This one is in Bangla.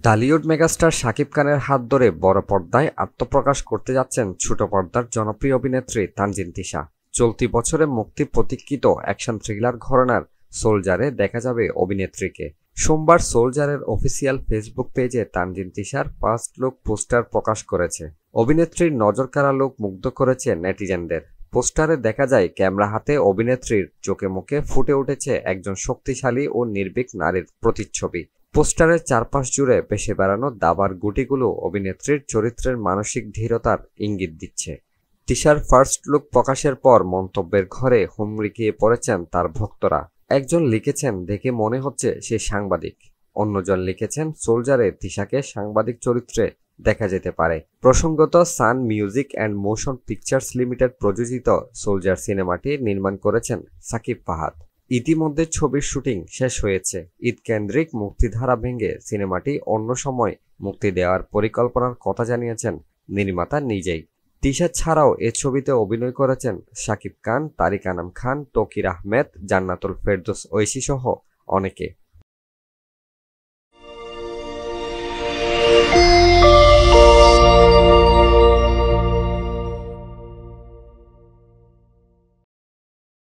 ঢালিউড মেগাস্টার শাকিব খানের হাত ধরে বড় পর্দায় আত্মপ্রকাশ করতে যাচ্ছেন ছোট পর্দার জনপ্রিয় অভিনেত্রী তানজিন তিশা। চলতি বছরে মুক্তি প্রতীক্ষিত অ্যাকশন থ্রিলার ঘরানার সোলজারে দেখা যাবে অভিনেত্রীকে। সোমবার সোলজারের অফিসিয়াল ফেসবুক পেজে তানজিন তিশার ফার্স্ট লুক পোস্টার প্রকাশ করেছে। অভিনেত্রীর নজরকাড়া লুক মুগ্ধ করেছে নেটিজেনদের। পোস্টারে দেখা যায় ক্যামেরা হাতে অভিনেত্রীর চোখে মুখে ফুটে উঠেছে একজন শক্তিশালী ও নির্ভীক নারীর প্রতিচ্ছবি। পোস্টারের চারপাশ জুড়ে ভেসে বেড়ানো দাবার গুটিগুলো অভিনেত্রীর চরিত্রের মানসিক ধীরতার ইঙ্গিত দিচ্ছে। তিশার ফার্স্ট লুক প্রকাশের পর মন্তব্যের ঘরে হুমড়িয়ে পড়েছেন তার ভক্তরা। একজন লিখেছেন, দেখে মনে হচ্ছে সে সাংবাদিক। অন্যজন লিখেছেন, সোলজারে তিশাকে সাংবাদিক চরিত্রে দেখা যেতে পারে। প্রসঙ্গত, Sun Music and Motion Pictures Limited প্রযোজিত সোলজার সিনেমাটি নির্মাণ করেছেন সাকিব ফাহাদ। ইতিমধ্যে ছবির শুটিং শেষ হয়েছে। ঈদ কেন্দ্রিক মুক্তিধারা ভেঙে সিনেমাটি অন্য সময় মুক্তি দেওয়ার পরিকল্পনার কথা জানিয়েছেন নির্মাতা নিজেই। তিশা ছাড়াও এ ছবিতে অভিনয় করেছেন শাকিব খান, তারিক আনাম খান, তৌকির আহমেদ, জান্নাতুল ফেরদৌস ঐশী সহ অনেকে।